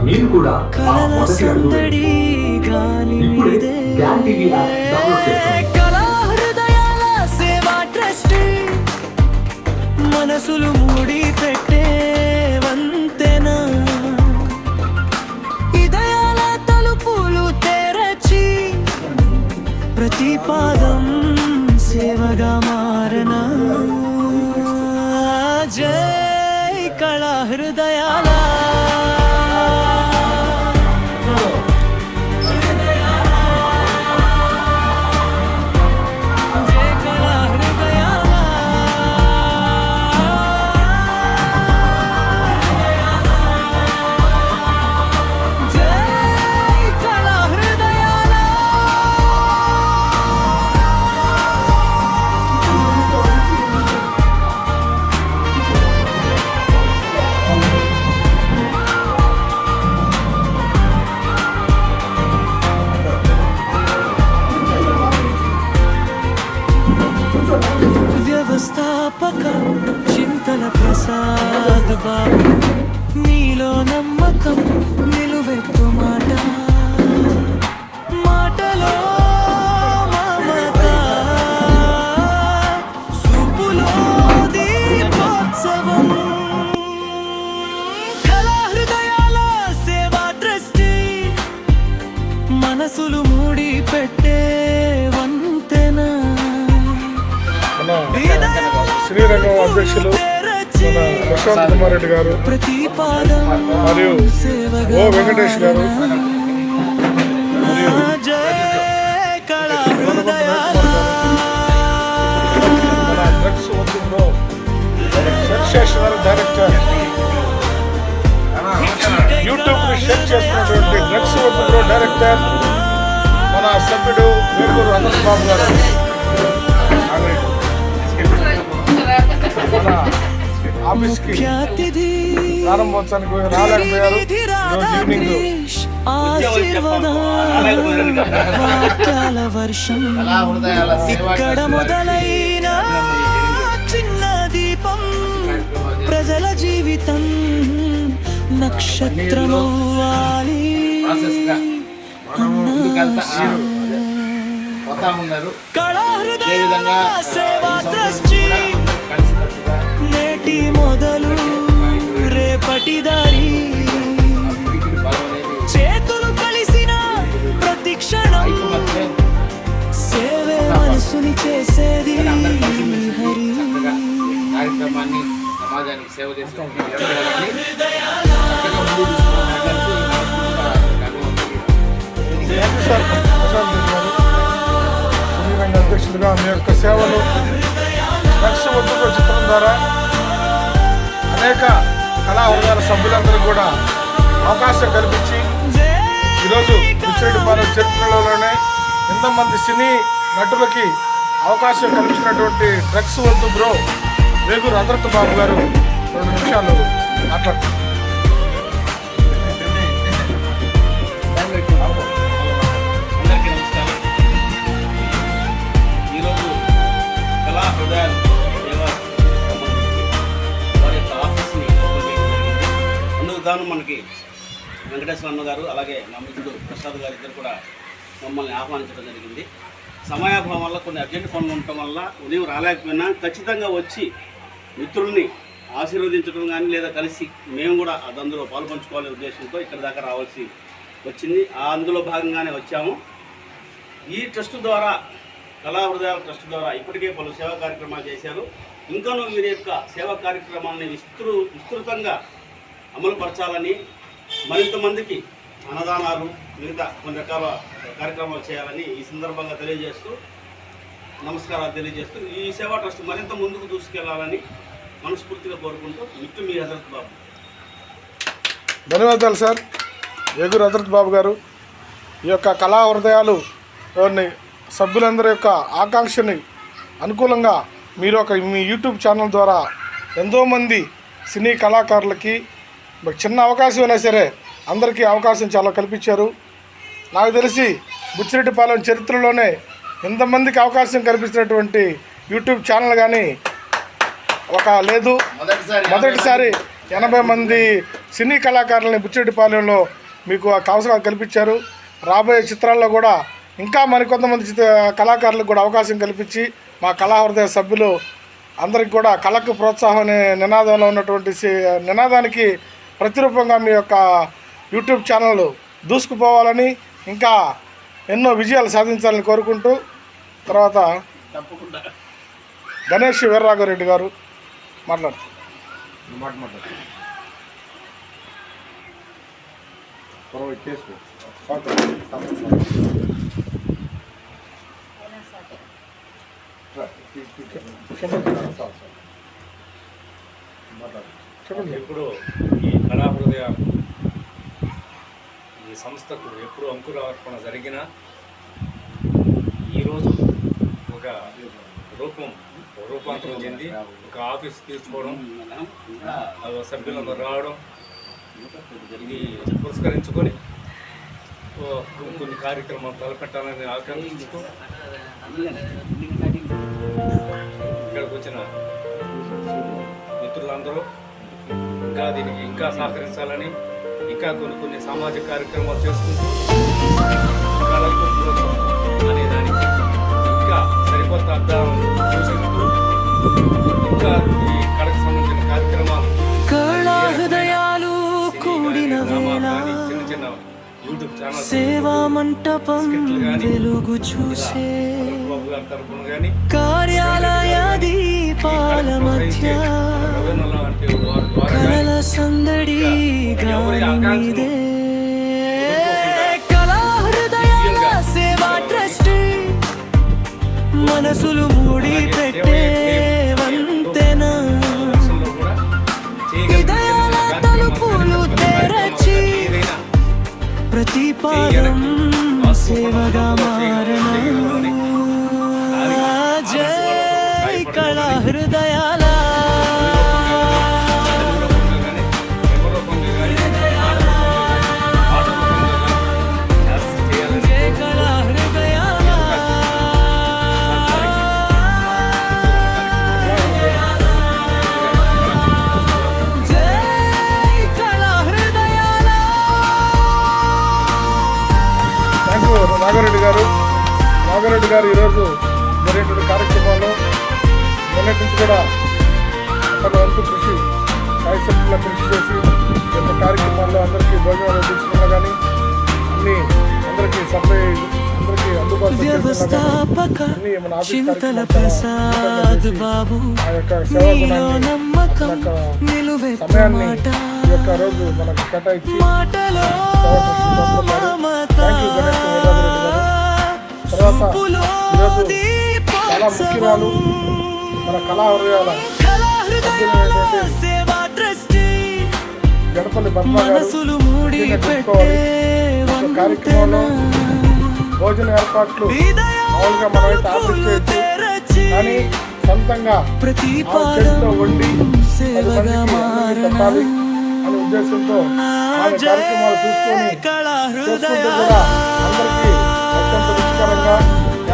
మీరు కూడా ఆ మొదటి అడుగు ఇప్పుడే గ్యాన్ టీవీ యాప్ డౌన్లోడ్ చేసుకోండి. మనసులు మూడి పెట్టే వంతెన ఇదయాల తలుపులు తెరచి ప్రతి పాదం సేవగా మారన జై కళా హృదయాల వ్యవస్థాపక చింతన ప్రసాద్ బాబు నీలో నమ్మకం నిలువెత్తు మాట మాటలో మమత చూపులో దీపోత్సవం కళా హృదయాల సేవా ట్రస్టీ మనసులు మూడి పెట్టే వంతెన శ్రీరంగం అధ్యక్షులు మన ప్రశాంత్ కుమార్ రెడ్డి గారు మరియు ఓ వెంకటేష్ గారు మన డ్రగ్స్ వద్దులో సెన్సేషనల్ డైరెక్టర్ యూట్యూబ్ ని షేర్ చేస్తున్నటువంటి డ్రగ్స్ వద్దులో డైరెక్టర్ మన సభ్యుడు వేగూరు అనంత్ బాబు గారు మన ఆఫీస్కి ప్రారంభోత్సవానికి రాలేకపోయారు. ఈరోజు ఈవినింగ్ ఇక్కడ మొదలైన చిన్న దీపం ప్రజల జీవితం నక్షత్రమవ్వాలి. కళా హృదయ సేవా ట్రస్టీ నేటి మొదలు రేపటి దారి చేతులు కలిసిన ప్రతి క్షణం సేవే మనసుని చేసేది హరి కార్యక్రమాన్ని సమాజానికి సేవ చేస్తాం. అధ్యక్షులుగా మీ యొక్క సేవలు డ్రగ్స్ వద్దు చిత్రం ద్వారా అనేక కళా వర్గాల సభ్యులందరూ కూడా అవకాశం కల్పించి ఈరోజు బుచ్చిరెడ్డిపాలెం చరిత్రలోనే ఎంతమంది సినీ నటులకి అవకాశం కల్పించినటువంటి డ్రగ్స్ వద్దు బ్రో వేగూరు అనంత్ బాబు గారు 2 నిమిషాలు మాట్లాడుతున్నారు. అందరికీ నమస్కారం. ఈరోజు కళా హృదయాలు సేవా సంబంధించి వారి యొక్క ఆఫీస్ని ఓపెన్ చేయడం జరిగింది. అందుకు గాను మనకి వెంకటేశ్వర అన్న గారు అలాగే నా మిత్రుడు ప్రసాద్ గారు ఇద్దరు కూడా మమ్మల్ని ఆహ్వానించడం జరిగింది. సమయాభావం వల్ల కొన్ని అర్జెంట్ పనులు ఉండటం వల్ల ఉదయం రాలేకపోయినా ఖచ్చితంగా వచ్చి మిత్రుల్ని ఆశీర్వదించడం కానీ లేదా కలిసి మేము కూడా అందులో పాల్పంచుకోవాలనే ఉద్దేశంతో ఇక్కడ దాకా రావాల్సి వచ్చింది. అందులో భాగంగానే వచ్చాము. ఈ ట్రస్ట్ ద్వారా కళా హృదయాల ట్రస్ట్ ద్వారా ఇప్పటికే పలు సేవా కార్యక్రమాలు చేశారు. ఇంకానూ వీరి యొక్క సేవా కార్యక్రమాలని విస్తృతంగా అమలుపరచాలని, మరింత మందికి అన్నదానాలు మిగతా కొన్ని రకాల కార్యక్రమాలు చేయాలని ఈ సందర్భంగా తెలియజేస్తూ నమస్కారాలు తెలియజేస్తూ ఈ సేవా ట్రస్ట్ మరింత ముందుకు దూసుకెళ్లాలని మనస్ఫూర్తిగా కోరుకుంటూ మిత్రులు మీ హజరత్ బాబు. ధన్యవాదాలు సార్ వేగూరు హజరత్ బాబు గారు. ఈ యొక్క కళా హృదయాలు సభ్యులందరి యొక్క ఆకాంక్షని అనుకూలంగా మీరు మీ యూట్యూబ్ ఛానల్ ద్వారా ఎంతోమంది సినీ కళాకారులకి చిన్న అవకాశం అయినా సరే అందరికీ అవకాశం చాలా కల్పించారు. నాకు తెలిసి బుచ్చిరెడ్డిపాలెం చరిత్రలోనే ఎంతమందికి అవకాశం కల్పించినటువంటి యూట్యూబ్ ఛానల్ కానీ లేదు. మొదటిసారి 80 మంది సినీ కళాకారులని బుచ్చిరెడ్డిపాలెంలో మీకు అవసరాలు కల్పించారు. రాబోయే చిత్రాల్లో కూడా ఇంకా మరికొంతమంది కళాకారులకు కూడా అవకాశం కల్పించి మా కళా హృదయ సభ్యులు అందరికి కూడా కళకు ప్రోత్సాహం అనే నినాదంలో ఉన్నటువంటి నినాదానికి ప్రతిరూపంగా మీ యొక్క యూట్యూబ్ ఛానల్ దూసుకుపోవాలని ఇంకా ఎన్నో విజయాలు సాధించాలని కోరుకుంటూ తర్వాత తప్పకుండా గణేష్ వీర్రాఘవరెడ్డి గారు మాట్లాడుతారు. ఎప్పుడు ఈ కళా హృదయ ఈ సంస్థకు ఎప్పుడు అంకురార్పణ జరిగినా ఈరోజు ఒక రూపాంతరం చెంది ఒక ఆఫీస్ తీసుకోవడం, సభ్యులందరూ రావడం, ఇది పురస్కరించుకొని కొన్ని కార్యక్రమాలు తలపెట్టాలని ఆకాంక్షిస్తూ ఇక్కడికి వచ్చిన మిత్రులందరూ ఇంకా దీనికి ఇంకా సహకరించాలని, ఇంకా కొన్ని సామాజిక కార్యక్రమాలు చేసుకుంటూ కళకు అనే దానికి ఇంకా సరికొత్త అర్థాలను సూచిస్తూ ఇంకా ఈ కళకు సంబంధించిన కార్యక్రమాలు కళా హృదయాలు కూడిన వేళ చిన్న చిన్న యూట్యూబ్ ఛానల్ సేవా మంటపం వెలుగు చూసే బాబు గారి తరఫున కానీ కార్యాలయ దీపాల మధ్య కళల సందడి గాలి మీదే కళా హృదయాల సేవా ట్రస్ట్ మనసులు మూడి పెట్టే వంతెన హృదయాల తలుపులు తెరచి ప్రతి పాదం సేవగా మారణ జై కళా హృదయాల జై కళా హృదయాల జై కళా హృదయాల థ్యాంక్ యూ నాగారెడ్డి గారు ఈరోజు జరిగేటువంటి కార్యక్రమాల్లో మొన్నటి నుంచి కూడా తన వంతు కృషి సాయశక్తుల కృషి చేసి ఈ యొక్క కార్యక్రమాల్లో అందరికీ భోజనాలు అందించడంలో కానీ అన్నీ అందరికీ సప్లై అందరికీ అందుబాటులో వ్యవస్థాపక అన్నీ మన ఆఫీస్ చింతల కార్యక్రమాలు ప్రసాద్ బాబు ఆ యొక్క సేవా నీలో గుణాన్ని నమ్మకం మన యొక్క నిలువెత్తు సమయాన్ని మాట ఈ యొక్క రోజు మనకు కేటాయించి మాటలో మమత థ్యాంక్ యూ గణేష్ వీర్రాఘవరెడ్డి గారు. తర్వాత చూపులో ఈరోజు చాలా ముఖ్యరాలు మన కళా హృదయాల కళా హృదయాల సేవా ట్రస్టీ గడపల్లి పద్మ గారు మనసులు మూడి ముఖ్యంగా పెట్టే చెప్పుకోవాలి. ఈ కార్యక్రమంలో భోజన ఏర్పాట్లు మామూలుగా మనమైతే ఆఫీస్ చేయొచ్చు, కానీ సొంతంగా ప్రతి ఆ చేతితో వండి 10 సేవగా మందికి అందరికీ పెట్టాలి అనే ఉద్దేశంతో ఆమె కార్యక్రమాలు చూసుకొని చేసుకుంటూ కూడా అందరికీ అత్యంత రుచికరంగా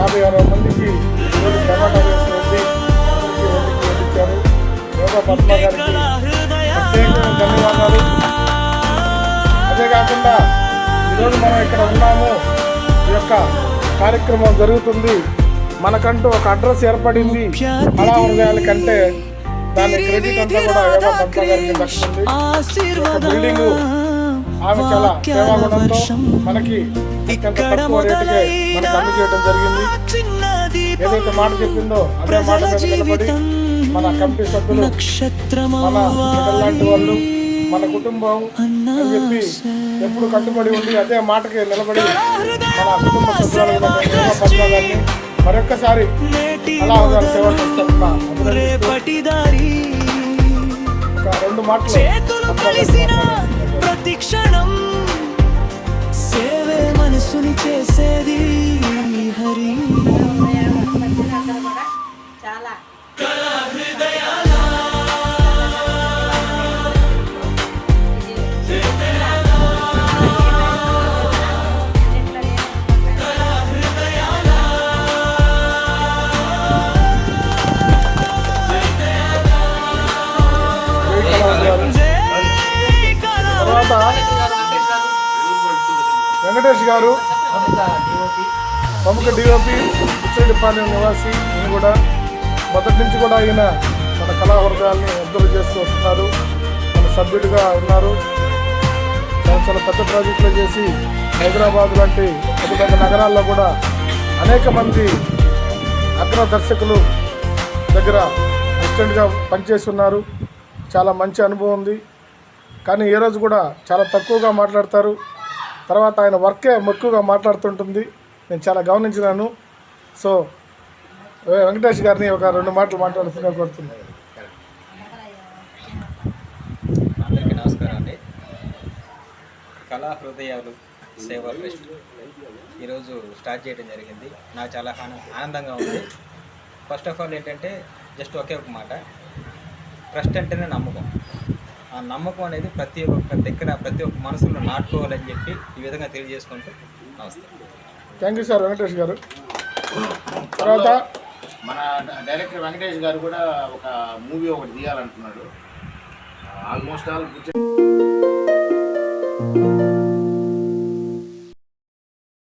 50-60 మందికి ఈరోజు టమాటా వేసి వండి అందరికీ వడ్డించారు. యోగా పద్మ గారికి ప్రత్యేకంగా ధన్యవాదాలు. అదే కాకుండా ఈరోజు మనం ఇక్కడ ఉన్నాము, ఈ యొక్క కార్యక్రమం జరుగుతుంది, మనకంటూ ఒక అడ్రస్ ఏర్పడింది కళా హృదయాల కంటే దాని క్రెడిట్ అంతా కూడా యోగా పద్మ గారికి దక్కుతుంది. బిల్డింగ్ ఆమె చాలా సేవాగుణంతో మనకి అత్యంత తక్కువ రేటుకే మనకు అందజేయడం జరిగింది. ఏదైతే మాట చెప్పిందో అదే మాట మీద నిలబడి మన కమిటీ సభ్యులు, మన లాంటి వాళ్ళు, మన కుటుంబం అని చెప్పి ఎప్పుడు కట్టుబడి ఉండి అదే మాటకి నిలబడి మన కుటుంబ సభ్యులు పద్మ గారిని మరొక్కసారి అలా సేవ చేస్తున్నా. ఒక 2 మాటలు ప్రతి క్షణం సేవే మనసుని చేసేది హరి చాలా జై కళా వెంకటేష్ గారు ప్రముఖ డిఓపి ఉచ్చడిపాలెం నివాసి. ఈయన కూడా మొదటి నుంచి కూడా ఈయన మన కళా హృదయాల్ని అబ్జర్వ్ చేస్తూ వస్తున్నారు. మన సభ్యుడిగా ఉన్నారు. చాలా పెద్ద ప్రాజెక్టులు చేసి హైదరాబాద్ లాంటి పెద్ద పెద్ద నగరాల్లో కూడా అనేక మంది అగ్ర దర్శకులు దగ్గర అసిస్టెంట్గా పనిచేసి ఉన్నారు. చాలా మంచి అనుభవం ఉంది. కానీ ఏ రోజు కూడా చాలా తక్కువగా మాట్లాడతారు. తర్వాత ఆయన వర్కే ఎక్కువగా మాట్లాడుతుంటుంది. నేను చాలా గమనించినాను. సో వెంకటేష్ గారిని ఒక 2 మాటలు మాట్లాడుతున్నా కోరుతున్నాను. అందరికీ నమస్కారం అండి. కళా హృదయాలు సేవా ట్రస్ట్ ఈరోజు స్టార్ట్ చేయడం జరిగింది. నాకు చాలా ఆనందంగా ఉంది. ఫస్ట్ ఆఫ్ ఆల్ ఏంటంటే జస్ట్ ఒకే ఒక మాట, ట్రస్ట్ అంటేనే నమ్మకం. ఆ నమ్మకం అనేది ప్రతి ఒక్క దగ్గర ప్రతి ఒక్క మనసులో నాటుకోవాలని చెప్పి ఈ విధంగా తెలియజేసుకుంటూ నమస్తే. థ్యాంక్ యూ సార్ వెంకటేష్ గారు. తర్వాత మన డైరెక్టర్ వెంకటేష్ గారు కూడా ఒక మూవీ ఒకటి తీయాలంటున్నాడు. Almost all